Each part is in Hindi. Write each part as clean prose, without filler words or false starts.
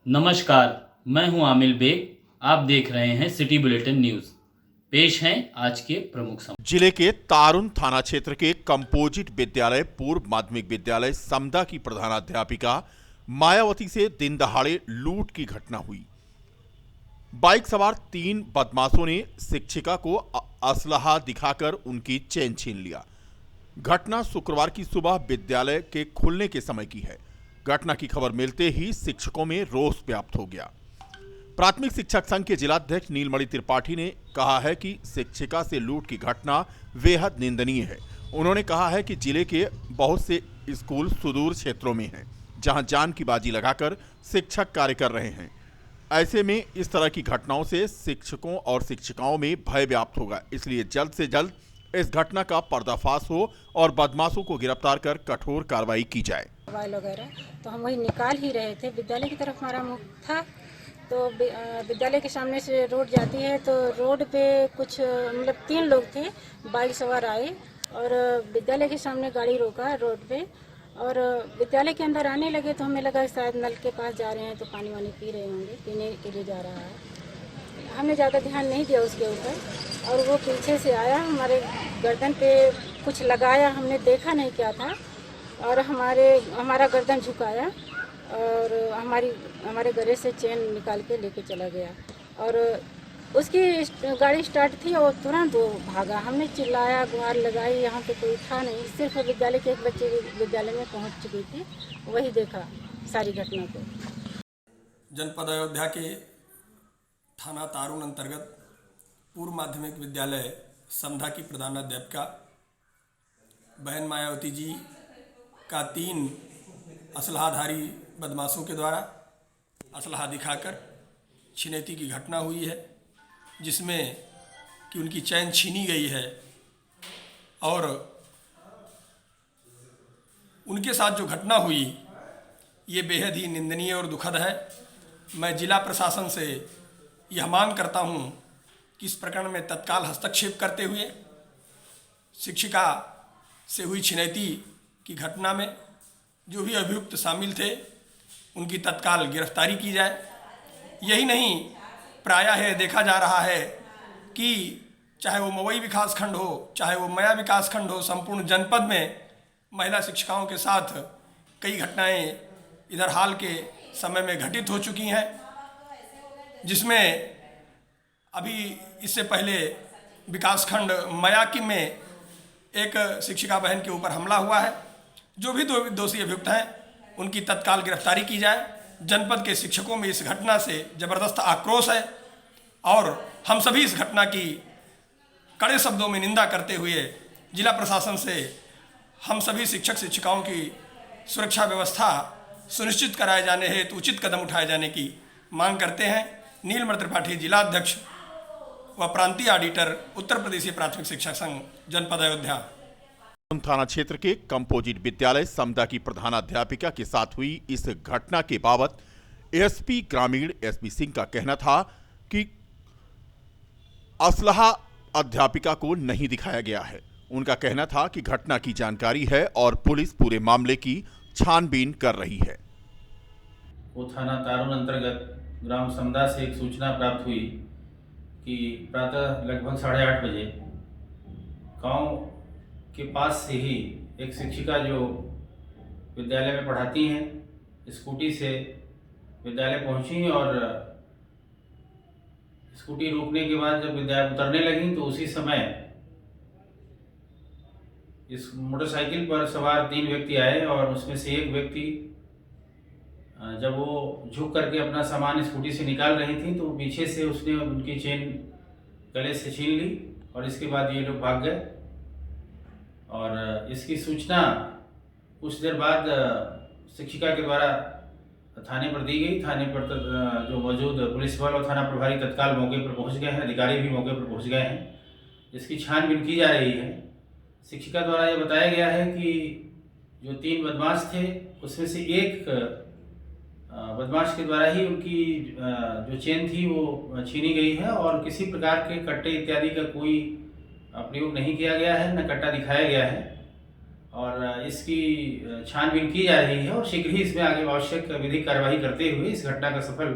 नमस्कार, मैं हूं आमिल बेग। आप देख रहे हैं सिटी बुलेटिन न्यूज। पेश हैं आज के प्रमुख समाचार। जिले के तारुन थाना क्षेत्र के कंपोजिट विद्यालय पूर्व माध्यमिक विद्यालय समदा की प्रधानाध्यापिका मायावती से दिन दहाड़े लूट की घटना हुई। बाइक सवार 3 बदमाशों ने शिक्षिका को असलहा दिखाकर उनकी चेन छीन लिया। घटना शुक्रवार की सुबह विद्यालय के खुलने के समय की है। घटना की खबर मिलते ही शिक्षकों में रोष व्याप्त हो गया। प्राथमिक शिक्षक संघ के जिलाध्यक्ष नीलमणि त्रिपाठी ने कहा है कि शिक्षिका से लूट की घटना बेहद निंदनीय है। उन्होंने कहा है कि जिले के बहुत से स्कूल सुदूर क्षेत्रों में हैं, जहां जान की बाजी लगाकर शिक्षक कार्य कर रहे हैं। ऐसे में इस तरह की घटनाओं से शिक्षकों और शिक्षिकाओं में भय व्याप्त होगा, इसलिए जल्द से जल्द इस घटना का पर्दाफाश हो और बदमाशों को गिरफ्तार कर कठोर कार्रवाई की जाए। मोबाइल वगैरह तो हम वही निकाल ही रहे थे। विद्यालय की तरफ हमारा मुख था, तो विद्यालय के सामने से रोड जाती है, तो रोड पे कुछ मतलब 3 लोग थे, बाइक सवार आए और विद्यालय के सामने गाड़ी रोका रोड पे और विद्यालय के अंदर आने लगे। तो हमें लगा शायद नल के पास जा रहे हैं, तो पानी वानी पी रहे होंगे, पीने के लिए जा रहा है। हमने ज़्यादा ध्यान नहीं दिया उसके ऊपर और वो पीछे से आया, हमारे गर्दन पे कुछ लगाया, हमने देखा नहीं क्या था और हमारा गर्दन झुकाया और हमारे गले से चेन निकाल के लेके चला गया और उसकी गाड़ी स्टार्ट थी और तुरंत वो भागा। हमने चिल्लाया, गुहार लगाई, यहाँ पे कोई था नहीं, सिर्फ विद्यालय के एक बच्चे विद्यालय में पहुँच चुकी थी, वही देखा सारी घटना को। जनपद अयोध्या के थाना तारुन अंतर्गत पूर्व माध्यमिक विद्यालय समधा की प्रधानाध्यापिका बहन मायावती जी का 3 असलहाधारी बदमाशों के द्वारा असलहा दिखाकर छिनैती की घटना हुई है, जिसमें कि उनकी चैन छीनी गई है और उनके साथ जो घटना हुई ये बेहद ही निंदनीय और दुखद है। मैं जिला प्रशासन से यह मांग करता हूँ कि इस प्रकरण में तत्काल हस्तक्षेप करते हुए शिक्षिका से हुई छिनैती की घटना में जो भी अभियुक्त शामिल थे उनकी तत्काल गिरफ्तारी की जाए। यही नहीं, प्रायः है देखा जा रहा है कि चाहे वो मवई विकासखंड हो, चाहे वो मया विकासखंड हो, संपूर्ण जनपद में महिला शिक्षिकाओं के साथ कई घटनाएं इधर हाल के समय में घटित हो चुकी हैं, जिसमें अभी इससे पहले विकासखंड मयाकी में एक शिक्षिका बहन के ऊपर हमला हुआ है। जो भी दोषी अभियुक्त हैं उनकी तत्काल गिरफ्तारी की जाए। जनपद के शिक्षकों में इस घटना से ज़बरदस्त आक्रोश है और हम सभी इस घटना की कड़े शब्दों में निंदा करते हुए जिला प्रशासन से हम सभी शिक्षक शिक्षिकाओं की सुरक्षा व्यवस्था सुनिश्चित कराए जाने हेतु उचित कदम उठाए जाने की मांग करते हैं। नीलमणि त्रिपाठी, जिलाध्यक्ष व प्रांतीय ऑडिटर, उत्तर प्रदेशीय प्राथमिक शिक्षक संघ, जनपद अयोध्या। थाना क्षेत्र के कंपोजिट विद्यालय समदा की प्रधानाध्यापिका के साथ हुई इस घटना के बाबत एसपी ग्रामीण एसपी सिंह का कहना था कि असलहा अध्यापिका को नहीं दिखाया गया है। उनका कहना था कि घटना की जानकारी है और पुलिस पूरे मामले की छानबीन कर रही है। वो थाना तारुन अंतर्गत ग्राम समदा से एक सूचना प्राप्त हुई कि प्रातः लगभग 8:30 बजे गांव के पास से ही एक शिक्षिका जो विद्यालय में पढ़ाती हैं स्कूटी से विद्यालय पहुंची और स्कूटी रोकने के बाद जब विद्यालय उतरने लगी तो उसी समय इस मोटरसाइकिल पर सवार 3 व्यक्ति आए और उसमें से एक व्यक्ति जब वो झुक करके अपना सामान स्कूटी से निकाल रही थी तो पीछे से उसने उनकी चेन गले से छीन ली और इसके बाद ये लोग भाग गए। और इसकी सूचना कुछ देर बाद शिक्षिका के द्वारा थाने पर दी गई। थाने पर जो मौजूद पुलिस बल और थाना प्रभारी तत्काल मौके पर पहुंच गए हैं, अधिकारी भी मौके पर पहुंच गए हैं। इसकी छानबीन की जा रही है। शिक्षिका द्वारा ये बताया गया है कि जो 3 बदमाश थे उसमें से एक बदमाश के द्वारा ही उनकी जो चेन थी वो छीनी गई है और किसी प्रकार के कट्टे इत्यादि का कोई प्रयोग नहीं किया गया है, न कट्टा दिखाया गया है। और इसकी छानबीन की जा रही है और शीघ्र ही इसमें आगे आवश्यक विधिक कार्यवाही करते हुए इस घटना का सफल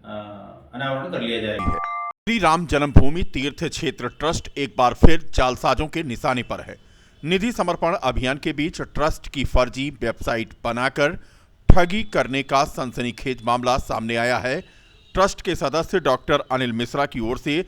अनावरण कर लिया जाएगा। श्री राम जन्मभूमि तीर्थ क्षेत्र ट्रस्ट एक बार फिर जालसाजों के निशाने पर है। निधि समर्पण अभियान के बीच ट्रस्ट की फर्जी वेबसाइट बनाकर ठगी करने का सनसनीखेज मामला सामने आया है। ट्रस्ट के सदस्य डॉक्टर अनिल मिश्रा की ओर से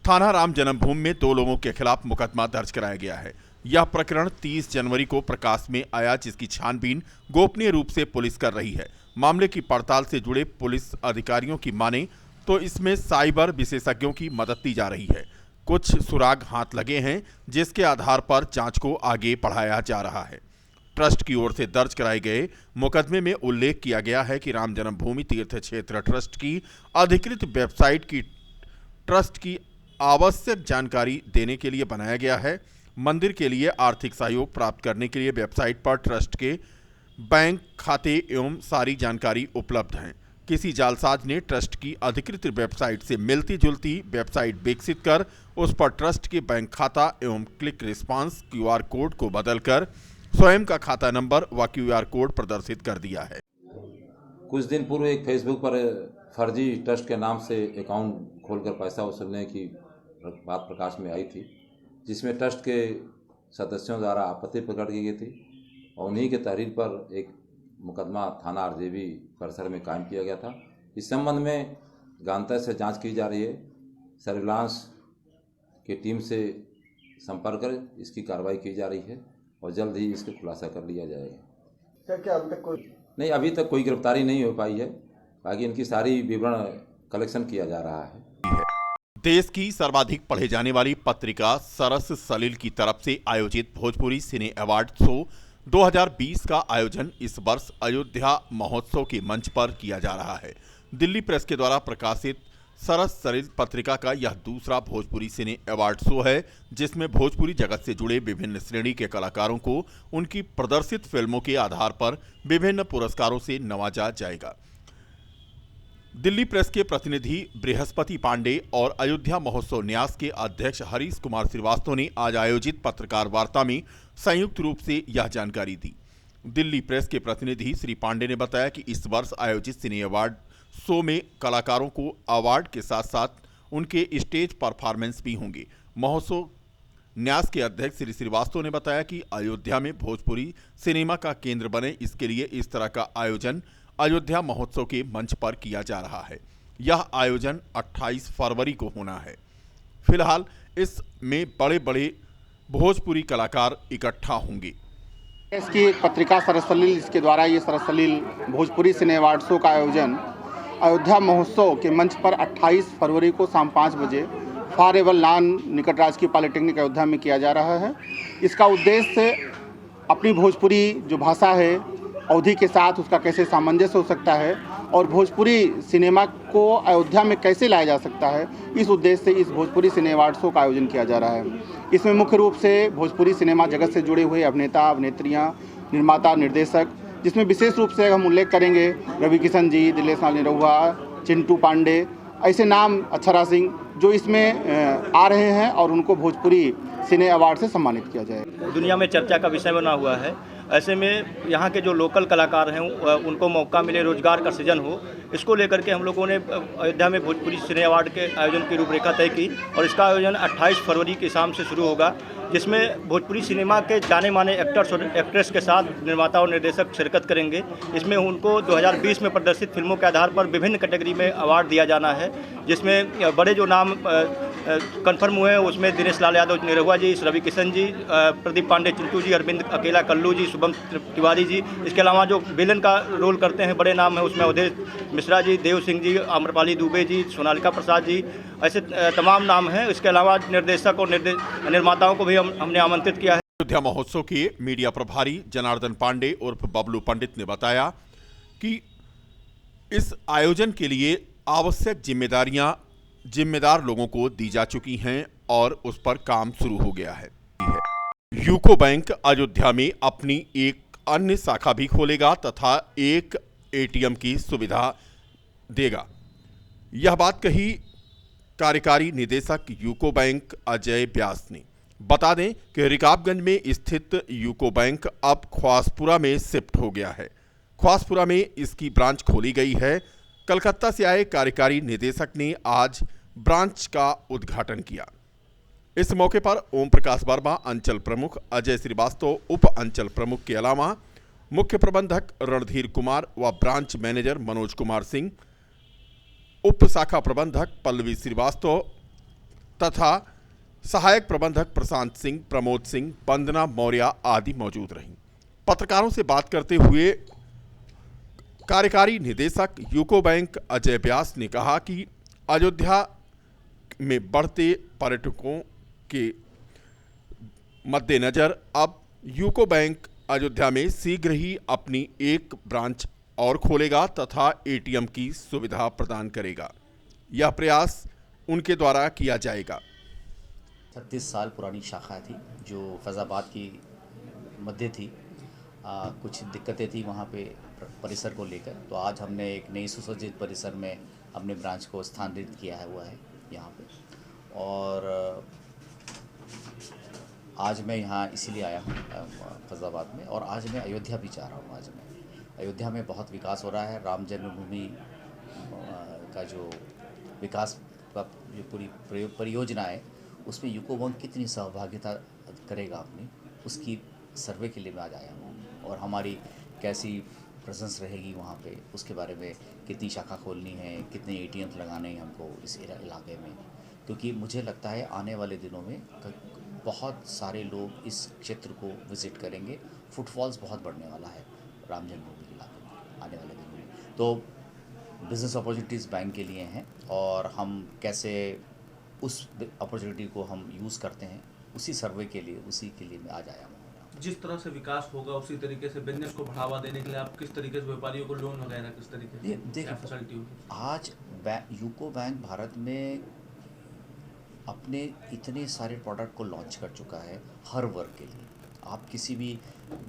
थाना राम जन्मभूमि में 2 लोगों के खिलाफ मुकदमा दर्ज कराया गया है। यह प्रकरण 30 जनवरी को प्रकाश में आया, जिसकी छानबीन गोपनीय रूप से पुलिस कर रही है। मामले की पड़ताल से जुड़े पुलिस अधिकारियों की माने तो इसमें साइबर विशेषज्ञों की मदद ली जा रही है। कुछ सुराग हाथ लगे हैं, जिसके आधार पर जांच को आगे बढ़ाया जा रहा है। ट्रस्ट की ओर से दर्ज कराए गए मुकदमे में उल्लेख किया गया है कि राम जन्मभूमि तीर्थ क्षेत्र ट्रस्ट की अधिकृत वेबसाइट की ट्रस्ट की आवश्यक जानकारी देने के लिए बनाया गया है। मंदिर के लिए आर्थिक सहयोग प्राप्त करने के लिए वेबसाइट पर ट्रस्ट के बैंक खाते एवं सारी जानकारी उपलब्ध है। किसी जालसाज ने ट्रस्ट की अधिकृत वेबसाइट से मिलती जुलती वेबसाइट विकसित कर उस पर ट्रस्ट के बैंक खाता एवं क्लिक रिस्पांस QR कोड को बदलकर स्वयं का खाता नंबर व QR कोड प्रदर्शित कर दिया है। कुछ दिन पूर्व एक फेसबुक पर फर्जी ट्रस्ट के नाम से अकाउंट खोलकर पैसा वसूलने की बात प्रकाश में आई थी, जिसमें ट्रस्ट के सदस्यों द्वारा आपत्ति प्रकट की गई थी और उन्हीं के तहरीर पर एक मुकदमा थाना RJB परिसर में कायम किया गया था। इस संबंध में गहनता से जांच की जा रही है। सर्विलांस की टीम से संपर्क कर इसकी कार्रवाई की जा रही है और जल्द ही इसका खुलासा कर लिया जाएगा। क्या अभी तक कोई नहीं, अभी तक कोई गिरफ्तारी नहीं हो पाई है। बाकी इनकी सारी विवरण कलेक्शन किया जा रहा है। देश की सर्वाधिक पढ़े जाने वाली पत्रिका सरस सलील की तरफ से आयोजित भोजपुरी सिने अवार्ड शो 2020 का आयोजन इस वर्ष अयोध्या महोत्सव के मंच पर किया जा रहा है। दिल्ली प्रेस के द्वारा प्रकाशित सरस सलील पत्रिका का यह दूसरा भोजपुरी सिने अवार्ड शो है, जिसमें भोजपुरी जगत से जुड़े विभिन्न श्रेणी के कलाकारों को उनकी प्रदर्शित फिल्मों के आधार पर विभिन्न पुरस्कारों से नवाजा जाएगा। दिल्ली प्रेस के प्रतिनिधि बृहस्पति पांडे और अयोध्या महोत्सव न्यास के अध्यक्ष हरीश कुमार श्रीवास्तव ने आज आयोजित पत्रकार वार्ता में संयुक्त रूप से यह जानकारी दी। दिल्ली प्रेस के प्रतिनिधि श्री पांडे ने बताया कि इस वर्ष आयोजित सिने अवार्ड शो में कलाकारों को अवार्ड के साथ साथ उनके स्टेज परफॉर्मेंस भी होंगे। महोत्सव न्यास के अध्यक्ष श्री श्रीवास्तव ने बताया कि अयोध्या में भोजपुरी सिनेमा का केंद्र बने, इसके लिए इस तरह का आयोजन अयोध्या महोत्सव के मंच पर किया जा रहा है। यह आयोजन 28 फरवरी को होना है। फिलहाल इसमें बड़े बड़े भोजपुरी कलाकार इकट्ठा होंगे। इसकी पत्रिका सरस सलील, इसके द्वारा ये सरस सलील भोजपुरी सिने अवार्ड शो का आयोजन अयोध्या महोत्सव के मंच पर 28 फरवरी को शाम 5 बजे फॉर एवर लॉन निकट राजकीय पॉलिटेक्निक अयोध्या में किया जा रहा है। इसका उद्देश्य अपनी भोजपुरी जो भाषा है अवधि के साथ उसका कैसे सामंजस्य हो सकता है और भोजपुरी सिनेमा को अयोध्या में कैसे लाया जा सकता है, इस उद्देश्य से इस भोजपुरी सिने अवार्ड शो का आयोजन किया जा रहा है। इसमें मुख्य रूप से भोजपुरी सिनेमा जगत से जुड़े हुए अभिनेता, अभिनेत्रियां, निर्माता, निर्देशक, जिसमें विशेष रूप से हम उल्लेख करेंगे रवि किशन जी, दिलेश लाल निरहुआ, चिंटू पांडे, ऐसे नाम, अक्षरा सिंह, जो इसमें आ रहे हैं और उनको भोजपुरी सिने अवार्ड से सम्मानित किया जाए। दुनिया में चर्चा का विषय बना हुआ है। ऐसे में यहाँ के जो लोकल कलाकार हैं उनको मौका मिले, रोजगार का सृजन हो, इसको लेकर के हम लोगों ने अयोध्या में भोजपुरी सिने अवार्ड के आयोजन की रूपरेखा तय की और इसका आयोजन 28 फरवरी की शाम से शुरू होगा, जिसमें भोजपुरी सिनेमा के जाने माने एक्टर्स और एक्ट्रेस के साथ निर्माता और निर्देशक शिरकत करेंगे। इसमें उनको 2020 में प्रदर्शित फिल्मों के आधार पर विभिन्न कैटेगरी में अवार्ड दिया जाना है, जिसमें बड़े जो नाम कंफर्म हुए हैं उसमें दिनेश लाल यादव निरहुआ जी, रवि किशन जी, प्रदीप पांडे चिंटू जी, अरविंद अकेला कल्लू जी, शुभम तिवारी जी। इसके अलावा जो विलन का रोल करते हैं बड़े नाम है उसमें अवधेश मिश्रा जी, देव सिंह जी, आम्रपाली दुबे जी, सोनालिका प्रसाद जी, ऐसे तमाम नाम हैं। इसके अलावा निर्देशक और निर्माताओं को भी हमने आमंत्रित किया है। अयोध्या महोत्सव के मीडिया प्रभारी जनार्दन पांडे उर्फ बबलू पंडित ने बताया कि इस आयोजन के लिए आवश्यक जिम्मेदार लोगों को दी जा चुकी हैं और उस पर काम शुरू हो गया है। यूको बैंक अयोध्या में अपनी एक अन्य शाखा भी खोलेगा तथा एक ATM की सुविधा देगा। यह बात कही कार्यकारी निदेशक यूको बैंक अजय व्यास ने। बता दें कि रिकाबगंज में स्थित यूको बैंक अब ख्वासपुरा में शिफ्ट हो गया है। ख्वासपुरा में इसकी ब्रांच खोली गई है। कलकत्ता से आए कार्यकारी निदेशक ने आज ब्रांच का उद्घाटन किया। इस मौके पर ओम प्रकाश वर्मा, अंचल प्रमुख अजय श्रीवास्तव, उप अंचल प्रमुख के अलावा मुख्य प्रबंधक रणधीर कुमार व ब्रांच मैनेजर मनोज कुमार सिंह, उप शाखा प्रबंधक पल्लवी श्रीवास्तव तथा सहायक प्रबंधक प्रशांत सिंह, प्रमोद सिंह, वंदना मौर्य आदि मौजूद रहीं। पत्रकारों से बात करते हुए कार्यकारी निदेशक यूको बैंक अजय व्यास ने कहा कि अयोध्या में बढ़ते पर्यटकों के मद्देनजर अब यूको बैंक अयोध्या में शीघ्र ही अपनी एक ब्रांच और खोलेगा तथा एटीएम की सुविधा प्रदान करेगा। यह प्रयास उनके द्वारा किया जाएगा। 36 साल पुरानी शाखा थी जो फैज़ाबाद की मध्य थी। कुछ दिक्कतें थी वहाँ पे परिसर को लेकर, तो आज हमने एक नई सुसज्जित परिसर में अपने ब्रांच को स्थानांतरित किया हुआ है यहाँ पे। और आज मैं यहाँ इसीलिए आया हूँ फैज़ाबाद में, और आज मैं अयोध्या भी जा रहा हूँ। आज मैं अयोध्या में बहुत विकास हो रहा है। राम जन्मभूमि का जो विकास का जो पूरी परियोजना है उसमें यूको बैंक कितनी सहभागिता करेगा अपनी, उसकी सर्वे के लिए मैं आज आया हूँ। और हमारी कैसी प्रेजेंस रहेगी वहाँ पे, उसके बारे में, कितनी शाखा खोलनी है, कितने एटीएम लगाने हैं हमको इस इलाके में, क्योंकि मुझे लगता है आने वाले दिनों में बहुत सारे लोग इस क्षेत्र को विज़िट करेंगे। फुटफॉल्स बहुत बढ़ने वाला है राम जन्मभूमि के इलाके में आने वाले दिनों में। तो बिज़नेस अपॉर्चुनिटीज़ बैंक के लिए हैं, और हम कैसे उस अपॉर्चुनिटी को हम यूज़ करते हैं, उसी सर्वे के लिए, उसी के लिए मैं आज आया हूँ। जिस तरह से विकास होगा उसी तरीके से बिजनेस को बढ़ावा देने के लिए आप किस तरीके से व्यापारियों को लोन वगैरह किस तरीके से देखिए, फैसिलिटी होगी? आज यूको बैंक भारत में अपने इतने सारे प्रोडक्ट को लॉन्च कर चुका है हर वर्ग के लिए। आप किसी भी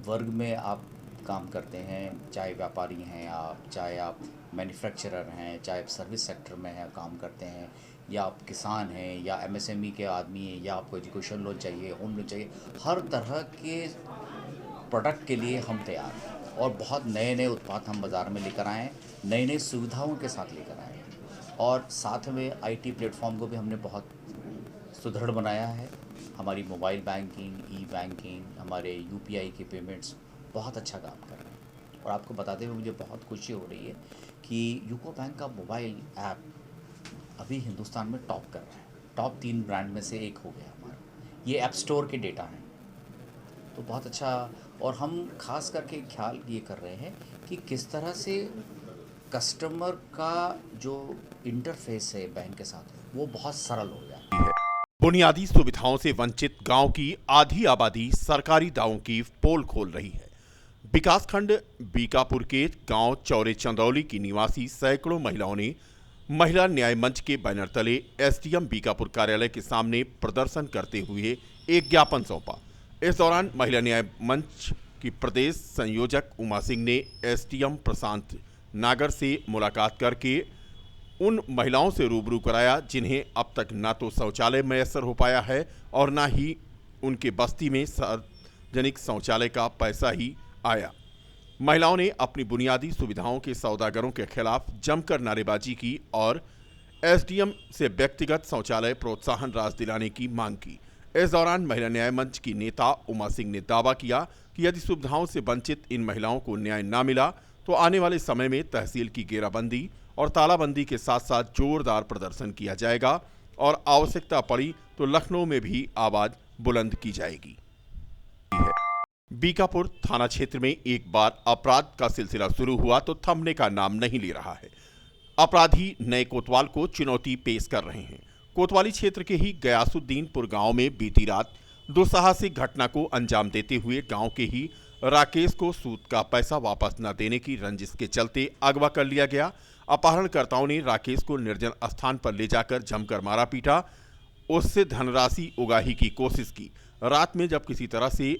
वर्ग में आप काम करते हैं, चाहे व्यापारी हैं आप, चाहे आप मैन्युफैक्चरर हैं, चाहे आप सर्विस सेक्टर में हैं काम करते हैं, या आप किसान हैं, या एमएसएमई के आदमी हैं, या आपको एजुकेशन लोन चाहिए, होम लोन चाहिए, हर तरह के प्रोडक्ट के लिए हम तैयार हैं। और बहुत नए नए उत्पाद हम बाज़ार में लेकर आए हैं, नई नई सुविधाओं के साथ लेकर आए हैं। और साथ में आईटी प्लेटफॉर्म को भी हमने बहुत सुदृढ़ बनाया है। हमारी मोबाइल बैंकिंग, ई बैंकिंग, हमारे यूपीआई के पेमेंट्स बहुत अच्छा काम कर रहे हैं। और आपको बताते हुए मुझे बहुत खुशी हो रही है कि यूको बैंक का मोबाइल ऐप अभी हिंदुस्तान में टॉप कर रहा है। टॉप 3 ब्रांड में से एक हो गया हमारा। ये ऐप स्टोर के डेटा हैं, तो बहुत अच्छा। और हम खास करके ख्याल ये कर रहे हैं कि किस तरह से कस्टमर का जो इंटरफेस है बैंक के साथ वो बहुत सरल हो जाए। बुनियादी सुविधाओं से वंचित गांव की आधी आबादी सरकारी दावों की पोल खोल रही है। विकासखंड बीकापुर के गांव चौरे चंदौली की निवासी सैकड़ों महिलाओं ने महिला न्याय मंच के बैनर तले एसडीएम बीकापुर कार्यालय के सामने प्रदर्शन करते हुए एक ज्ञापन सौंपा। इस दौरान महिला न्याय मंच की प्रदेश संयोजक उमा सिंह ने एसडीएम प्रशांत नागर से मुलाकात करके उन महिलाओं से रूबरू कराया जिन्हें अब तक ना तो शौचालय मैसर हो पाया है और ना ही उनके बस्ती में सार्वजनिक शौचालय का पैसा ही आया। महिलाओं ने अपनी बुनियादी सुविधाओं के सौदागरों के खिलाफ जमकर नारेबाजी की और एसडीएम से व्यक्तिगत शौचालय प्रोत्साहन राशि दिलाने की मांग की। इस दौरान महिला न्याय मंच की नेता उमा सिंह ने दावा किया कि यदि सुविधाओं से वंचित इन महिलाओं को न्याय न मिला तो आने वाले समय में तहसील की घेराबंदी और तालाबंदी के साथ साथ जोरदार प्रदर्शन किया जाएगा और आवश्यकता पड़ी तो लखनऊ में भी आवाज बुलंद की जाएगी। बीकापुर थाना क्षेत्र में एक बार अपराध का सिलसिला शुरू हुआ तो थमने का नाम नहीं ले रहा है। अपराधी नए कोतवाल को चुनौती पेश कर रहे हैं। कोतवाली क्षेत्र के ही गयासुद्दीनपुर गांव में बीती रात दुस्साहसिक घटना को अंजाम देते हुए गांव के ही राकेश को सूद का पैसा वापस न देने की रंजिश के चलते अगवा कर लिया गया। अपहरणकर्ताओं ने राकेश को निर्जन स्थान पर ले जाकर जमकर मारा पीटा, उससे धनराशि उगाही की कोशिश की। रात में जब किसी तरह से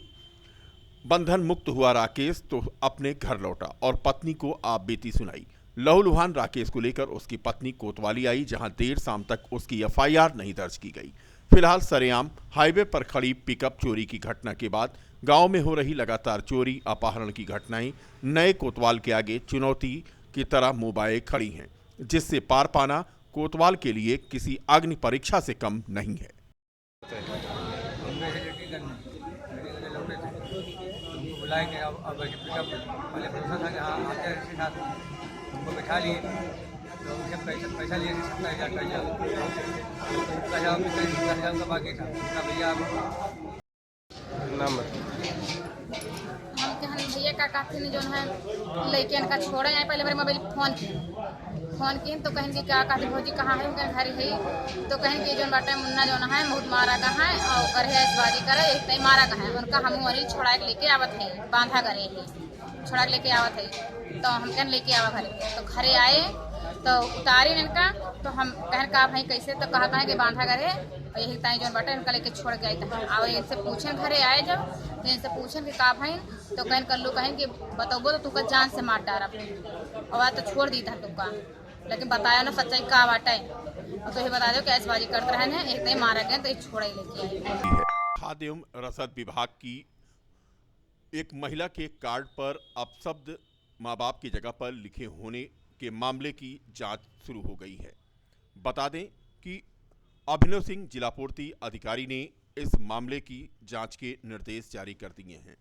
बंधन मुक्त हुआ राकेश तो अपने घर लौटा और पत्नी को आप बीती सुनाई। लहूलुहान राकेश को लेकर उसकी पत्नी कोतवाली आई, जहां देर शाम तक उसकी एफआईआर नहीं दर्ज की गई। फिलहाल सरेआम हाईवे पर खड़ी पिकअप चोरी की घटना के बाद गांव में हो रही लगातार चोरी अपहरण की घटनाएं नए कोतवाल के आगे चुनौती की तरह मुंह खड़ी हैं, जिससे पार पाना कोतवाल के लिए किसी अग्नि परीक्षा से कम नहीं है। बुलाएंगे अब पिकअप पहले भरोसा था कि हाँ आते हैं इसके साथ हमको बैठा लिए तो उनसे पैसा लिए 70,000 का का बाकी था भैया नाम हम भैया का कहते जो है लड़कियन का छोड़े आए पहले मेरे मोबाइल फोन की तो कहें कि क्या कहते भौजी कहाँ है उनके घर ही तो कहें कि जो बाटे मुन्ना जो है बहुत मारा का है और करे बाजी करे एक नहीं मारा का है उनका हम वही छोड़ा के लेके आवत है बांधा करे ही छोड़ा के लेके आवत है तो हम कहन लेके आवा घरे तो घरे आए तो उतारे इनका तो हम कहन का भाई कैसे तो कहा कहें कि बांधा करे और यही ताई जो बाटे इनका लेके छोड़ के आई था और इनसे पूछे घरे आए जब तो इनसे पूछे कि का भाई तो कहन कल्लू कहें कि बताओ तो तुका जान से मार डारा और तो छोड़ दी था तुका लेकिन बताया ना सच्चाई का बाटे तो ये बता दो कि ऐसी बाजी करते रहे एक नहीं मारा गया तो ये छोड़ा ही लेके आए। खाद्य एवं रसद विभाग की एक महिला के कार्ड पर अपशब्द माँ बाप की जगह पर लिखे होने के मामले की जांच शुरू हो गई है। बता दें कि अभिनव सिंह जिला पूर्ति अधिकारी ने इस मामले की जांच के निर्देश जारी कर दिए हैं।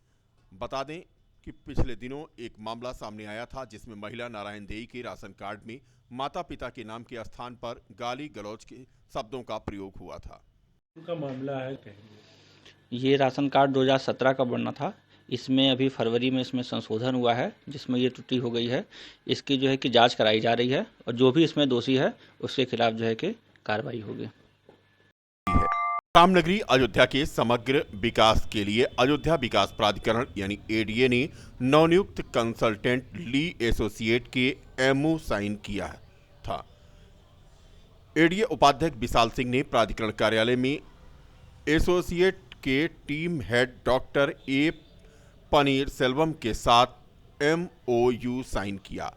बता दें कि पिछले दिनों एक मामला सामने आया था जिसमें महिला नारायण देई के राशन कार्ड में माता पिता के नाम के स्थान पर गाली गलौज के शब्दों का प्रयोग हुआ था। उनका मामला है ये राशन कार्ड 2017 का बनना था। इसमें अभी फरवरी में इसमें संशोधन हुआ है जिसमें ये त्रुटि हो गई है। इसकी जो है कि जांच कराई जा रही है और जो भी इसमें दोषी है उसके खिलाफ जो है कि कार्रवाई होगी। रामनगरी अयोध्या के समग्र विकास के लिए अयोध्या विकास प्राधिकरण यानी एडीए ने नवनियुक्त कंसल्टेंट ली एसोसिएट के एमओ साइन किया था। एडीए उपाध्यक्ष विशाल सिंह ने प्राधिकरण कार्यालय में एसोसिएट के team head doctor A paneer Selvam के साथ एमओयू साइन किया।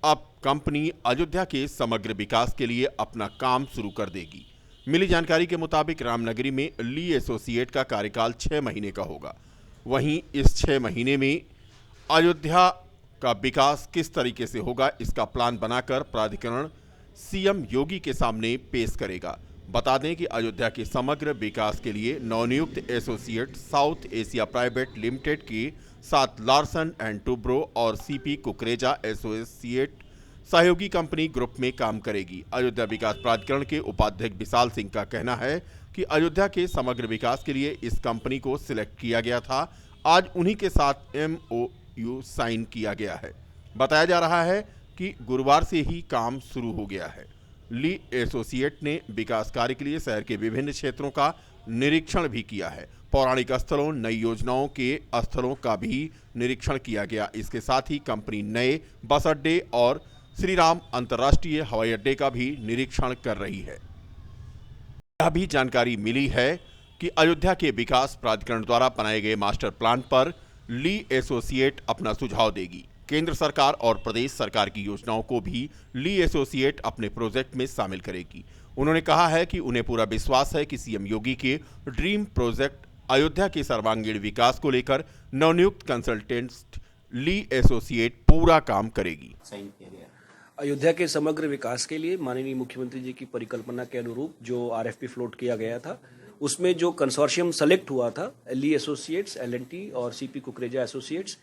अब कंपनी अयोध्या के समग्र विकास के लिए अपना काम शुरू कर देगी। मिली जानकारी के मुताबिक रामनगरी में ली एसोसिएट का कार्यकाल 6 महीने का होगा। वहीं इस 6 महीने में अयोध्या का विकास किस तरीके से होगा इसका प्लान बनाकर प्राधिकरण सीएम योगी के सामने पेश करेगा। बता दें कि अयोध्या के समग्र विकास के लिए नवनियुक्त associate south Asia private limited के साथ लार्सन एंड टुब्रो और सीपी कुकरेजा एसोसिएट सहयोगी कंपनी ग्रुप में काम करेगी। अयोध्या विकास प्राधिकरण के उपाध्यक्ष विशाल सिंह का कहना है कि अयोध्या के समग्र विकास के लिए इस कंपनी को सिलेक्ट किया गया था। आज उन्हीं के साथ एमओयू साइन किया गया है। बताया जा रहा है कि गुरुवार से ही काम शुरू हो गया है। ली एसोसिएट ने विकास कार्य के लिए शहर के विभिन्न क्षेत्रों का निरीक्षण भी किया है। पौराणिक स्थलों, नई योजनाओं के स्थलों का भी निरीक्षण किया गया। इसके साथ ही कंपनी नए बस अड्डे और श्री राम अंतर्राष्ट्रीय हवाई अड्डे का भी निरीक्षण कर रही है। यह भी जानकारी मिली है कि अयोध्या के विकास प्राधिकरण द्वारा बनाए गए मास्टर प्लान पर ली एसोसिएट अपना सुझाव देगी। केंद्र सरकार और प्रदेश सरकार की योजनाओं को भी ली एसोसिएट अपने प्रोजेक्ट में शामिल करेगी। उन्होंने कहा है कि उन्हें पूरा विश्वास है कि सीएम योगी के ड्रीम प्रोजेक्ट अयोध्या के सर्वांगीण विकास को लेकर नवनियुक्त कंसल्टेंट ली एसोसिएट पूरा काम करेगी। अयोध्या के समग्र विकास के लिए माननीय मुख्यमंत्री जी की परिकल्पना के अनुरूप जो आरएफपी फ्लोट किया गया था उसमें जो कंसोर्शियम सेलेक्ट हुआ था ली एसोसिएट्स, एल&टी और सीपी कुकरेजा एसोसिएट्स